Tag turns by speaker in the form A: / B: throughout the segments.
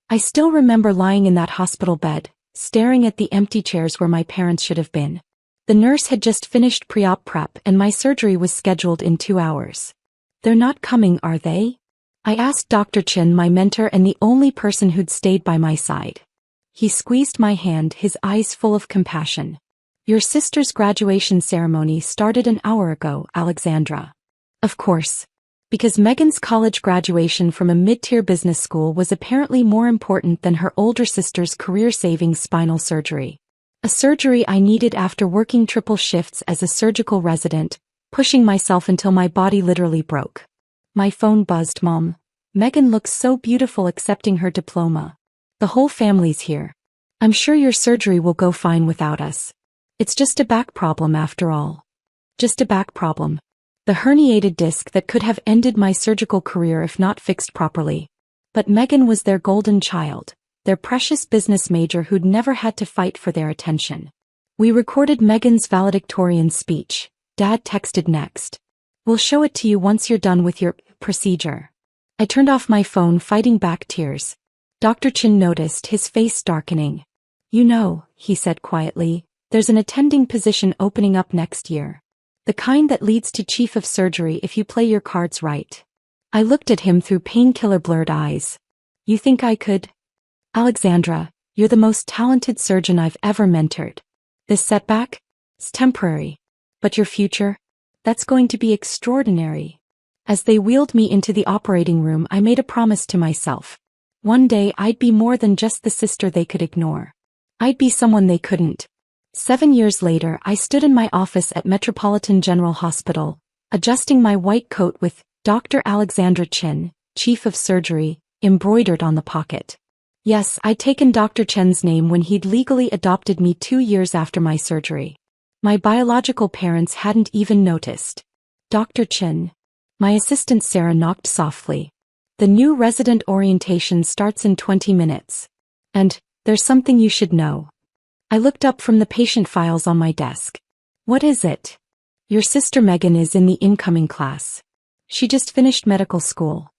A: I still remember lying in that hospital bed, staring at the empty chairs where my parents should have been. The nurse had just finished pre-op prep and my surgery was scheduled in 2 hours. "They're not coming, are they?" I asked Dr. Chin, my mentor and the only person who'd stayed by my side. He squeezed my hand, his eyes full of compassion. "Your sister's graduation ceremony started an hour ago, Alexandra." Of course. Because Megan's college graduation from a mid-tier business school was apparently more important than her older sister's career-saving spinal surgery. A surgery I needed after working triple shifts as a surgical resident, pushing myself until my body literally broke. My phone buzzed. "Mom, Megan looks so beautiful accepting her diploma. The whole family's here. I'm sure your surgery will go fine without us. It's just a back problem after all." Just a back problem. The herniated disc that could have ended my surgical career if not fixed properly. But Megan was their golden child, their precious business major who'd never had to fight for their attention. We recorded Megan's valedictorian speech. Dad texted next. "We'll show it to you once you're done with your procedure." I turned off my phone, fighting back tears. Dr. Chin noticed, his face darkening. "You know," he said quietly, "there's an attending position opening up next year. The kind that leads to chief of surgery if you play your cards right." I looked at him through painkiller blurred eyes. "You think I could?" "Alexandra, you're the most talented surgeon I've ever mentored. This setback? It's temporary. But your future? That's going to be extraordinary." As they wheeled me into the operating room, I made a promise to myself. One day I'd be more than just the sister they could ignore. I'd be someone they couldn't. 7 years later, I stood in my office at Metropolitan General Hospital, adjusting my white coat with Dr. Alexandra Chin, Chief of Surgery, embroidered on the pocket. Yes, I'd taken Dr. Chen's name when he'd legally adopted me 2 years after my surgery. My biological parents hadn't even noticed. "Dr. Chin." My assistant Sarah knocked softly. "The new resident orientation starts in 20 minutes. And there's something you should know." I looked up from the patient files on my desk. "What is it?" "Your sister Megan is in the incoming class. She just finished medical school."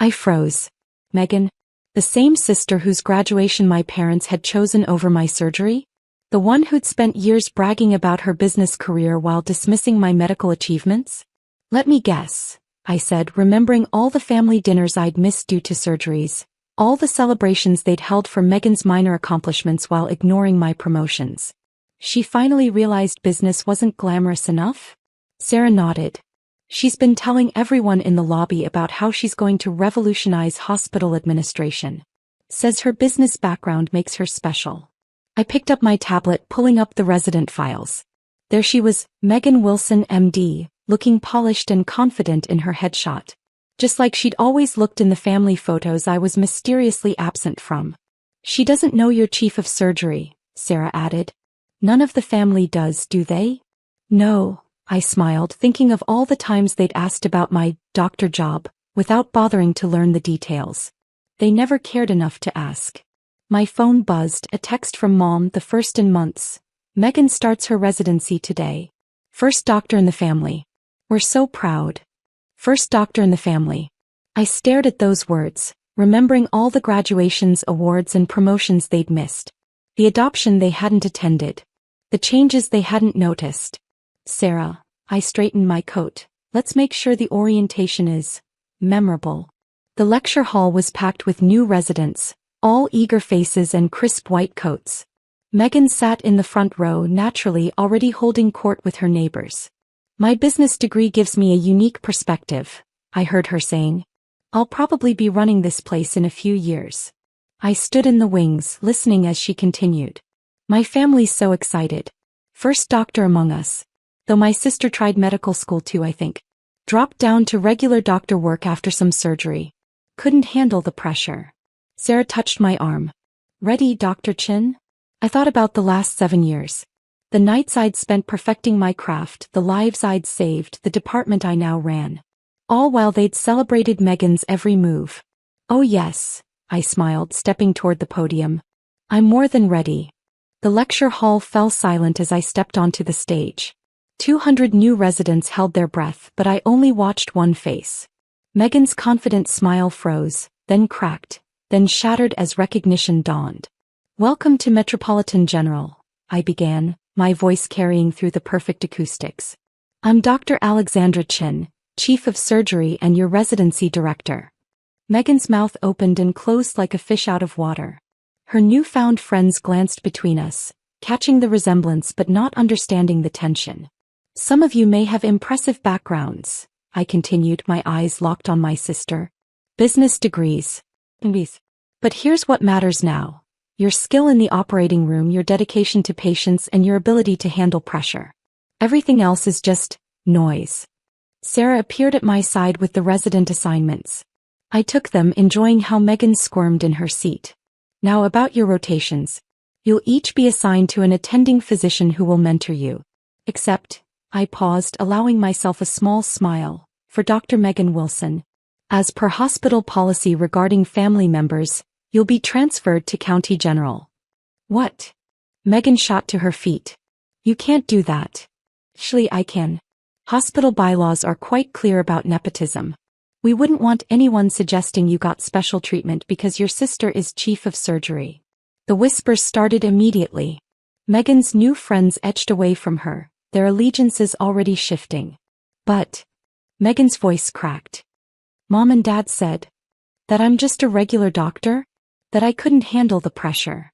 A: I froze. Megan? The same sister whose graduation my parents had chosen over my surgery? The one who'd spent years bragging about her business career while dismissing my medical achievements? "Let me guess," I said, remembering all the family dinners I'd missed due to surgeries. All the celebrations they'd held for Megan's minor accomplishments while ignoring my promotions. She finally realized business wasn't glamorous enough? Sarah nodded. "She's been telling everyone in the lobby about how she's going to revolutionize hospital administration. Says her business background makes her special." I picked up my tablet, pulling up the resident files. There she was, Megan Wilson, MD, looking polished and confident in her headshot. Just like she'd always looked in the family photos I was mysteriously absent from. "She doesn't know you're chief of surgery," Sarah added. "None of the family does, do they?" "No," I smiled, thinking of all the times they'd asked about my doctor job, without bothering to learn the details. They never cared enough to ask. My phone buzzed, a text from Mom, the first in months. "Megan starts her residency today. First doctor in the family. We're so proud." First doctor in the family. I stared at those words, remembering all the graduations, awards and promotions they'd missed. The adoption they hadn't attended. The changes they hadn't noticed. "Sarah," I straightened my coat, "let's make sure the orientation is memorable." The lecture hall was packed with new residents, all eager faces and crisp white coats. Megan sat in the front row, naturally already holding court with her neighbors. "My business degree gives me a unique perspective," I heard her saying. "I'll probably be running this place in a few years." I stood in the wings, listening as she continued. "My family's so excited. First doctor among us. Though my sister tried medical school too, I think. Dropped down to regular doctor work after some surgery. Couldn't handle the pressure." Sarah touched my arm. "Ready, Dr. Chin?" I thought about the last 7 years. The nights I'd spent perfecting my craft, the lives I'd saved, the department I now ran. All while they'd celebrated Megan's every move. "Oh yes," I smiled, stepping toward the podium. "I'm more than ready." The lecture hall fell silent as I stepped onto the stage. 200 new residents held their breath, but I only watched one face. Megan's confident smile froze, then cracked, then shattered as recognition dawned. "Welcome to Metropolitan General," I began, my voice carrying through the perfect acoustics. "I'm Dr. Alexandra Chin, Chief of Surgery and your residency director." Megan's mouth opened and closed like a fish out of water. Her newfound friends glanced between us, catching the resemblance but not understanding the tension. "Some of you may have impressive backgrounds," I continued, my eyes locked on my sister. "Business degrees. But here's what matters now. Your skill in the operating room, your dedication to patients, and your ability to handle pressure. Everything else is just noise." Sarah appeared at my side with the resident assignments. I took them, enjoying how Megan squirmed in her seat. "Now about your rotations. You'll each be assigned to an attending physician who will mentor you. Except," I paused, allowing myself a small smile, "for Dr. Megan Wilson. As per hospital policy regarding family members, you'll be transferred to County General." "What?" Megan shot to her feet. "You can't do that." "Actually, I can. Hospital bylaws are quite clear about nepotism. We wouldn't want anyone suggesting you got special treatment because your sister is chief of surgery." The whispers started immediately. Megan's new friends edged away from her, their allegiances already shifting. "But," Megan's voice cracked, "Mom and Dad said that I'm just a regular doctor, that I couldn't handle the pressure."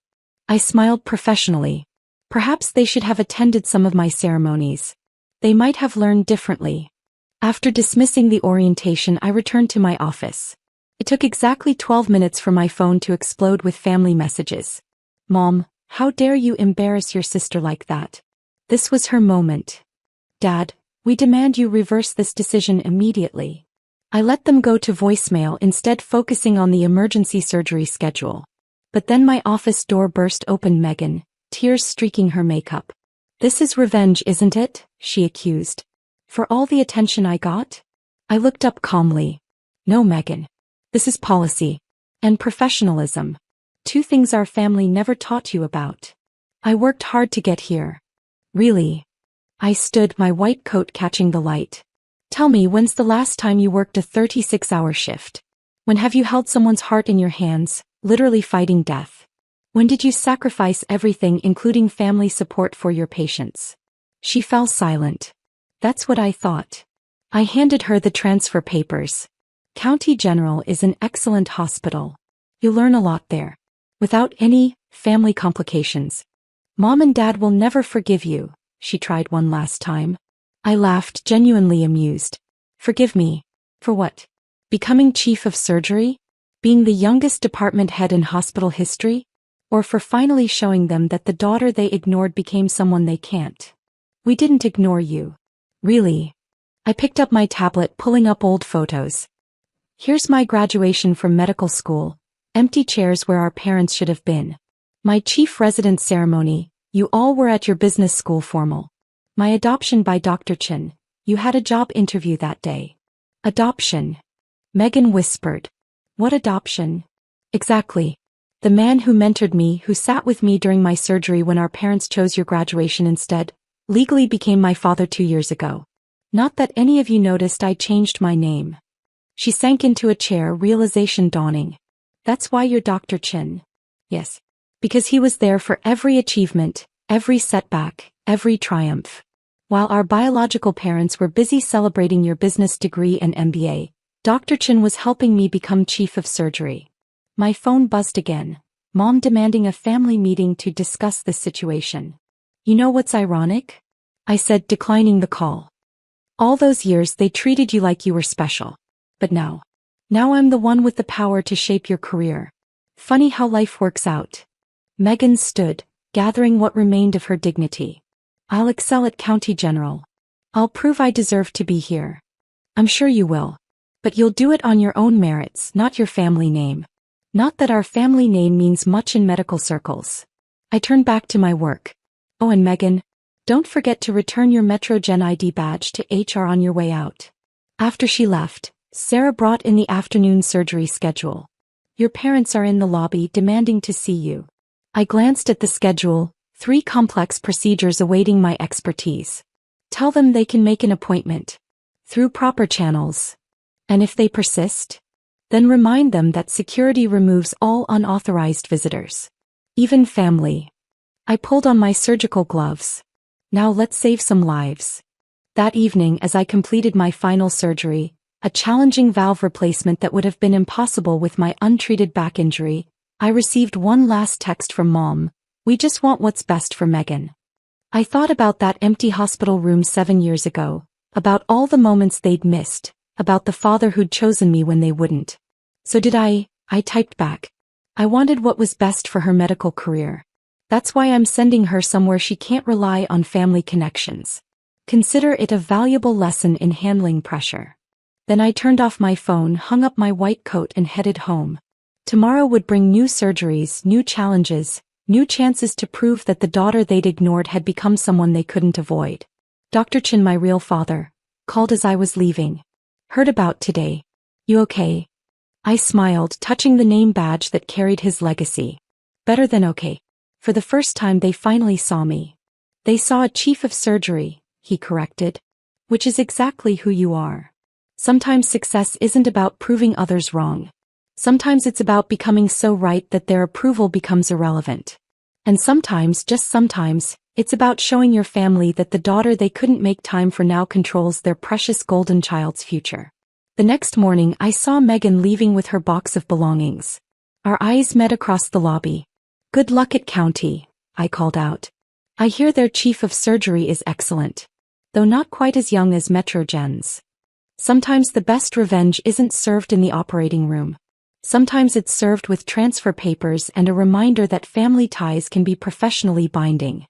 A: I smiled professionally. Perhaps they should have attended some of my ceremonies. They might have learned differently. After dismissing the orientation, I returned to my office. It took exactly 12 minutes for my phone to explode with family messages. "Mom, how dare you embarrass your sister like that?" This was her moment. "Dad, we demand you reverse this decision immediately." I let them go to voicemail, instead focusing on the emergency surgery schedule. But then my office door burst open. Megan, tears streaking her makeup. "This is revenge, isn't it?" she accused. "For all the attention I got?" I looked up calmly. "No, Megan. This is policy. And professionalism. Two things our family never taught you about. I worked hard to get here." "Really?" I stood, my white coat catching the light. "Tell me, when's the last time you worked a 36-hour shift? When have you held someone's heart in your hands, literally fighting death? When did you sacrifice everything, including family support, for your patients?" She fell silent. "That's what I thought." I handed her the transfer papers. "County General is an excellent hospital. You'll learn a lot there. Without any family complications. Mom and Dad will never forgive you." She tried one last time. I laughed, genuinely amused. "Forgive me? For what? Becoming chief of surgery? Being the youngest department head in hospital history? Or for finally showing them that the daughter they ignored became someone they can't?" "We didn't ignore you." "Really?" I picked up my tablet, pulling up old photos. "Here's my graduation from medical school, empty chairs where our parents should have been. My chief resident ceremony, you all were at your business school formal. My adoption by Dr. Chin, you had a job interview that day." "Adoption?" Megan whispered. "What adoption?" "Exactly. The man who mentored me, who sat with me during my surgery when our parents chose your graduation instead, legally became my father 2 years ago. Not that any of you noticed I changed my name." She sank into a chair, realization dawning. "That's why you're Dr. Chin." "Yes. Because he was there for every achievement, every setback, every triumph. While our biological parents were busy celebrating your business degree and MBA, Dr. Chin was helping me become chief of surgery." My phone buzzed again. Mom demanding a family meeting to discuss this situation. "You know what's ironic?" I said, declining the call. "All those years they treated you like you were special. But now I'm the one with the power to shape your career. Funny how life works out." Megan stood, gathering what remained of her dignity. "I'll excel at County General. I'll prove I deserve to be here." "I'm sure you will. But you'll do it on your own merits, not your family name. Not that our family name means much in medical circles." I turned back to my work. "Oh, and Megan, don't forget to return your MetroGen ID badge to HR on your way out." After she left, Sarah brought in the afternoon surgery schedule. "Your parents are in the lobby demanding to see you." I glanced at the schedule, 3 complex procedures awaiting my expertise. "Tell them they can make an appointment. Through proper channels. And if they persist?" Then remind them that security removes all unauthorized visitors. Even family. I pulled on my surgical gloves. Now let's save some lives. That evening, as I completed my final surgery, a challenging valve replacement that would have been impossible with my untreated back injury, I received one last text from Mom. We just want what's best for Megan. I thought about that empty hospital room 7 years ago, about all the moments they'd missed, about the father who'd chosen me when they wouldn't. So did I typed back. I wanted what was best for her medical career. That's why I'm sending her somewhere she can't rely on family connections. Consider it a valuable lesson in handling pressure. Then I turned off my phone, hung up my white coat and headed home. Tomorrow would bring new surgeries, new challenges, new chances to prove that the daughter they'd ignored had become someone they couldn't avoid. Dr. Chin, my real father, called as I was leaving. Heard about today. You okay? I smiled, touching the name badge that carried his legacy. Better than okay. For the first time they finally saw me. They saw a chief of surgery, he corrected. Which is exactly who you are. Sometimes success isn't about proving others wrong. Sometimes it's about becoming so right that their approval becomes irrelevant. And sometimes, just sometimes, it's about showing your family that the daughter they couldn't make time for now controls their precious golden child's future. The next morning I saw Megan leaving with her box of belongings. Our eyes met across the lobby. Good luck at County, I called out. I hear their chief of surgery is excellent. Though not quite as young as Metro Jen's. Sometimes the best revenge isn't served in the operating room. Sometimes it's served with transfer papers and a reminder that family ties can be professionally binding.